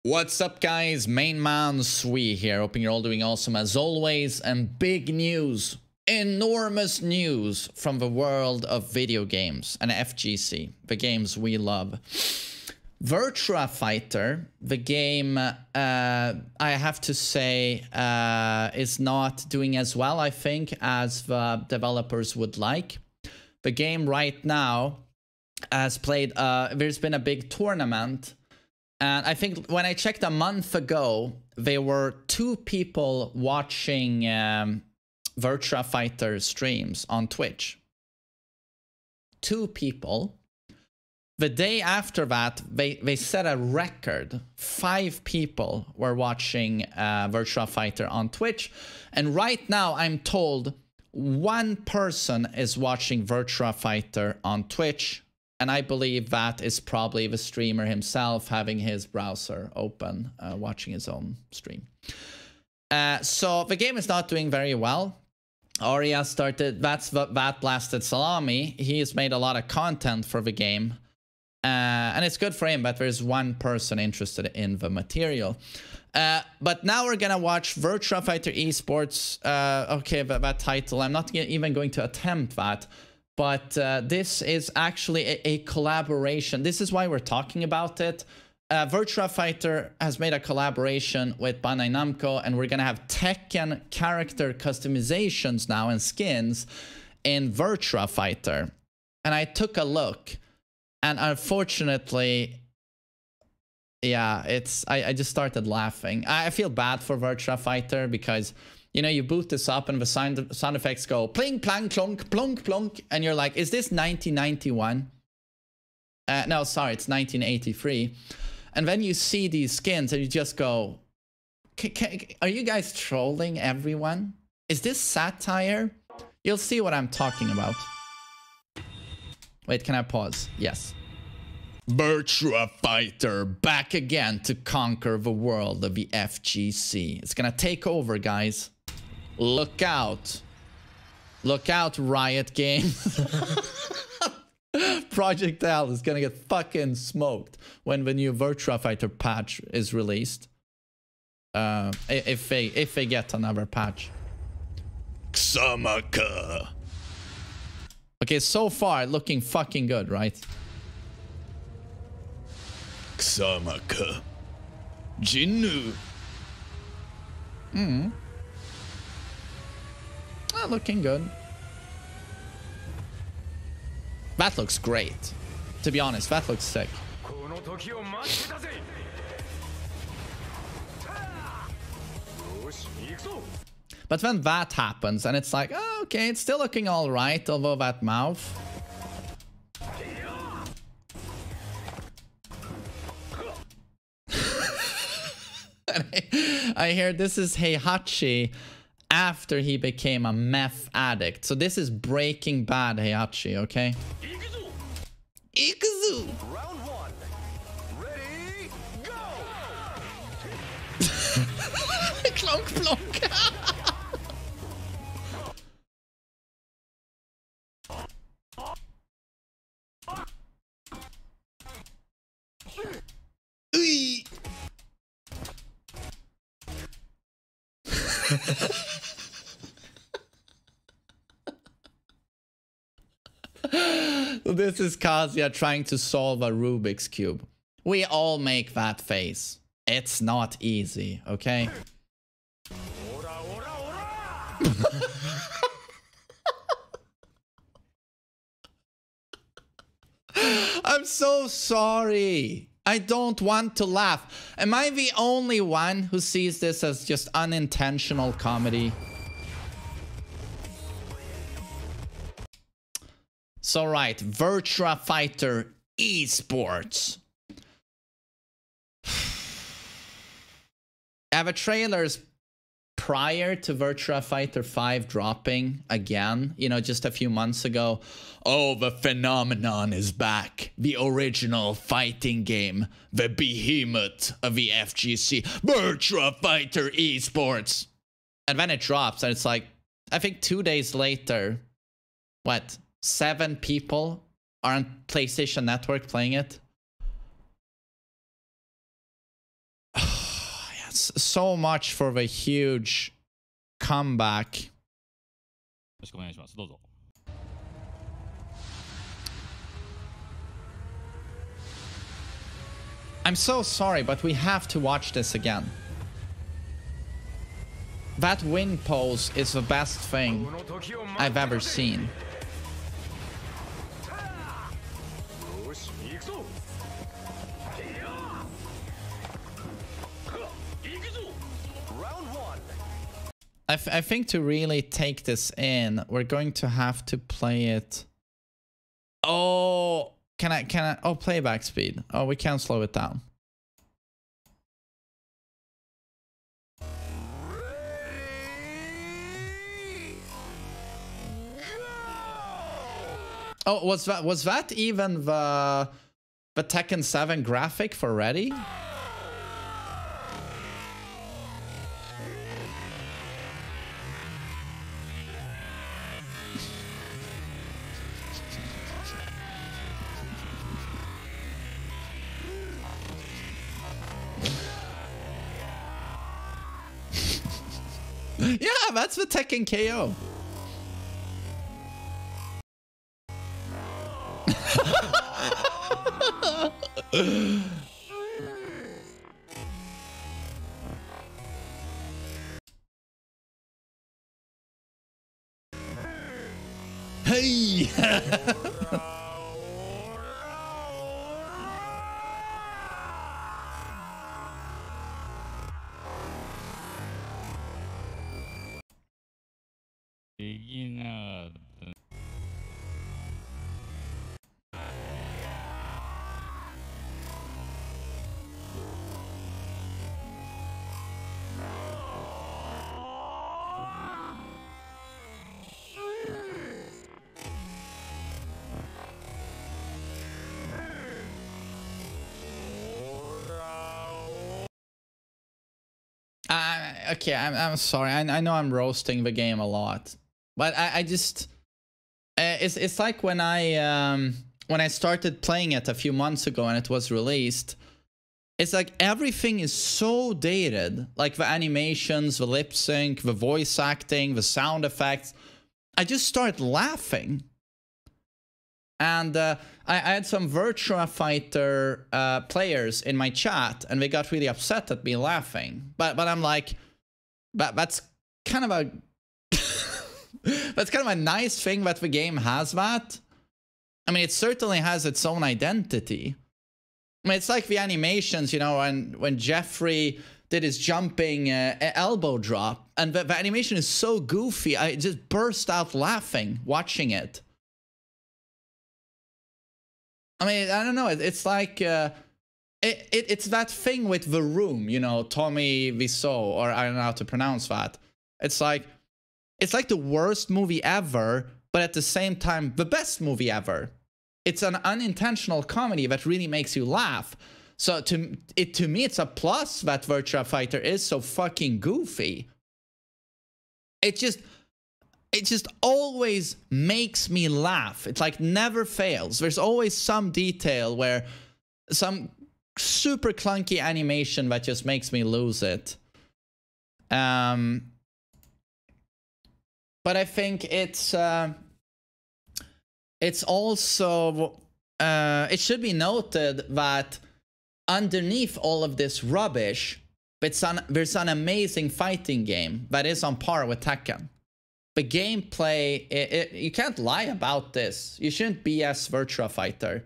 What's up, guys? MainManSWE here, hoping you're all doing awesome as always. And big news, enormous news from the world of video games and FGC, the games we love. Virtua Fighter, the game, I have to say, is not doing as well, I think, as the developers would like. The game right now has played, there's been a big tournament. And I think when I checked a month ago, there were 2 people watching Virtua Fighter streams on Twitch. 2 people. The day after that, they set a record. 5 people were watching Virtua Fighter on Twitch. And right now, I'm told 1 person is watching Virtua Fighter on Twitch. And I believe that is probably the streamer himself having his browser open, watching his own stream. So the game is not doing very well. Aria started, that's that blasted salami. He has made a lot of content for the game. And it's good for him, but there's 1 person interested in the material. But now we're gonna watch Virtua Fighter Esports. Okay, that title, I'm not even going to attempt that. But this is actually a collaboration. This is why we're talking about it. Virtua Fighter has made a collaboration with Bandai Namco, and we're going to have Tekken character customizations now and skins in Virtua Fighter. And I took a look, and unfortunately, yeah, I just started laughing. I feel bad for Virtua Fighter because, you know, you boot this up and the sound effects go pling, plang, clunk, plunk, plunk. And you're like, is this 1991? No, sorry, it's 1983. And then you see these skins and you just go, are you guys trolling everyone? Is this satire? You'll see what I'm talking about. Wait, can I pause? Yes. Virtua Fighter back again to conquer the world of the FGC. It's gonna take over, guys. Look out. Look out, Riot Games. Project L is gonna get fucking smoked when the new Virtua Fighter patch is released. If they get another patch. Xamaka. Okay, so far looking fucking good, right? Xamaka. Jinnu. Looking good. That looks great. To be honest, that looks sick. But when that happens and it's like, oh, okay, it's still looking all right, although that mouth. I hear this is Heihachi after he became a meth addict. So this is Breaking Bad Heihachi, okay? Ikuzu! Round 1. Ready, go! Clunk plonk! This is Kazuya trying to solve a Rubik's Cube. We all make that face. It's not easy, okay? I'm so sorry. I don't want to laugh. Am I the only one who sees this as just unintentional comedy? So right, Virtua Fighter Esports. I have a trailers prior to Virtua Fighter 5 dropping again, you know, just a few months ago. Oh, the phenomenon is back. The original fighting game, the behemoth of the FGC, Virtua Fighter Esports. And then it drops and it's like, I think 2 days later, what? 7 people are on PlayStation Network playing it. so much for the huge comeback. I'm so sorry, but we have to watch this again. That win pose is the best thing I've ever seen. I think to really take this in, we're going to have to play it. Oh, can I? Oh, playback speed. Oh, we can't slow it down. Oh, was that even the Tekken 7 graphic for Ready? Yeah, that's the Tekken KO. Hey! Okay, I'm sorry. I know I'm roasting the game a lot, but I just it's like when I started playing it a few months ago and it was released. It's like everything is so dated, like the animations, the lip sync, the voice acting, the sound effects. I just start laughing. And I had some Virtua Fighter players in my chat, and they got really upset at me laughing. But I'm like, that's kind of a that's kind of a nice thing that the game has that. I mean, it certainly has its own identity. I mean, it's like the animations, you know, when Jeffrey did his jumping elbow drop, and the animation is so goofy, I just burst out laughing watching it. I mean, I don't know. It's like it's that thing with The Room, you know, Tommy Wiseau, or I don't know how to pronounce that. It's like the worst movie ever, but at the same time, the best movie ever. It's an unintentional comedy that really makes you laugh. So to me, it's a plus that Virtua Fighter is so fucking goofy. It just always makes me laugh. It's like never fails. There's always some detail where some super clunky animation that just makes me lose it. But I think it's also it should be noted that underneath all of this rubbish, there's an amazing fighting game that is on par with Tekken. The gameplay, you can't lie about this. You shouldn't BS Virtua Fighter.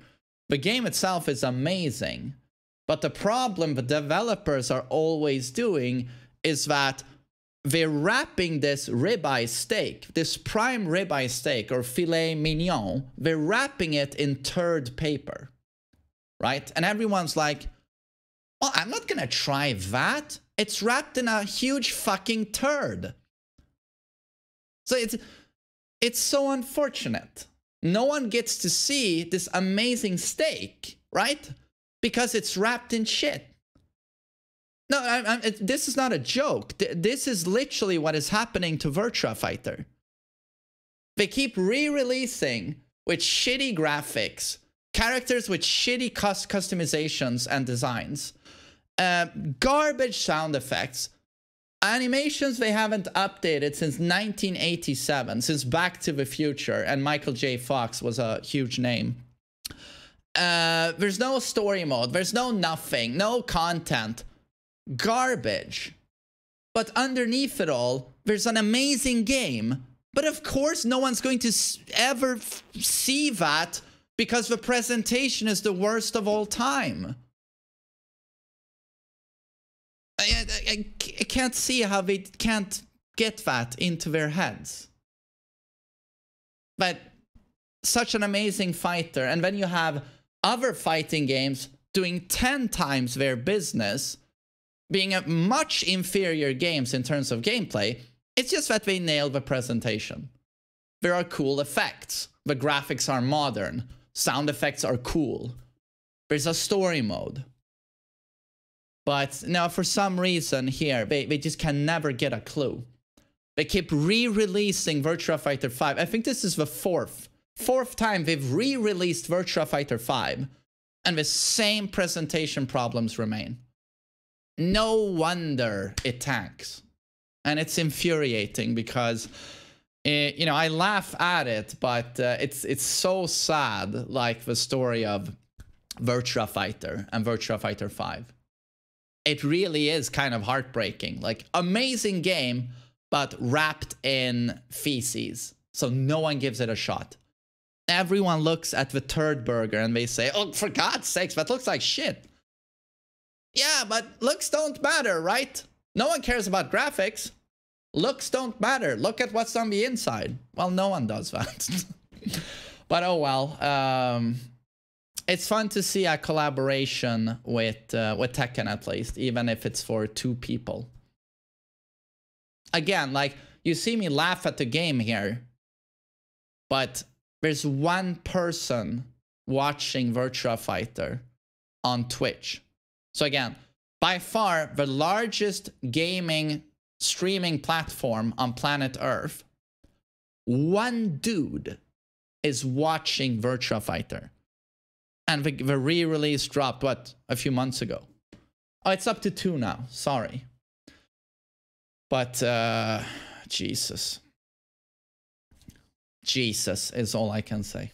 The game itself is amazing. But the problem the developers are always doing is that they're wrapping this ribeye steak, this prime ribeye steak or filet mignon, they're wrapping it in turd paper, right? And everyone's like, well, I'm not gonna try that. It's wrapped in a huge fucking turd. So it's so unfortunate. No one gets to see this amazing steak, right? Because it's wrapped in shit. No, this is not a joke. This is literally what is happening to Virtua Fighter. They keep re-releasing with shitty graphics, characters with shitty customizations and designs, Garbage sound effects. Animations they haven't updated since 1987, since Back to the Future, and Michael J. Fox was a huge name. There's no story mode, there's no nothing, no content. Garbage. But underneath it all, there's an amazing game. But of course, no one's going to ever see that because the presentation is the worst of all time. I can't see how they can't get that into their heads. But such an amazing fighter. And then you have other fighting games doing 10 times their business, being a much inferior games in terms of gameplay. It's just that they nailed the presentation. There are cool effects. The graphics are modern. Sound effects are cool. There's a story mode. But now, for some reason here, they just can never get a clue. They keep re-releasing Virtua Fighter 5. I think this is the fourth time they've re-released Virtua Fighter 5. And the same presentation problems remain. No wonder it tanks. And it's infuriating because, you know, I laugh at it, but it's so sad, like the story of Virtua Fighter and Virtua Fighter 5. It really is kind of heartbreaking. Like, amazing game, but wrapped in feces. So no one gives it a shot. Everyone looks at the turd burger and they say, oh, for God's sakes, that looks like shit. Yeah, but looks don't matter, right? No one cares about graphics. Looks don't matter. Look at what's on the inside. Well, no one does that. But oh well. It's fun to see a collaboration with Tekken, at least, even if it's for 2 people. Again, like, you see me laugh at the game here, but there's 1 person watching Virtua Fighter on Twitch. So again, by far the largest gaming streaming platform on planet Earth, 1 dude is watching Virtua Fighter. And the re-release dropped, what, a few months ago? Oh, it's up to 2 now. Sorry. But, Jesus. Jesus is all I can say.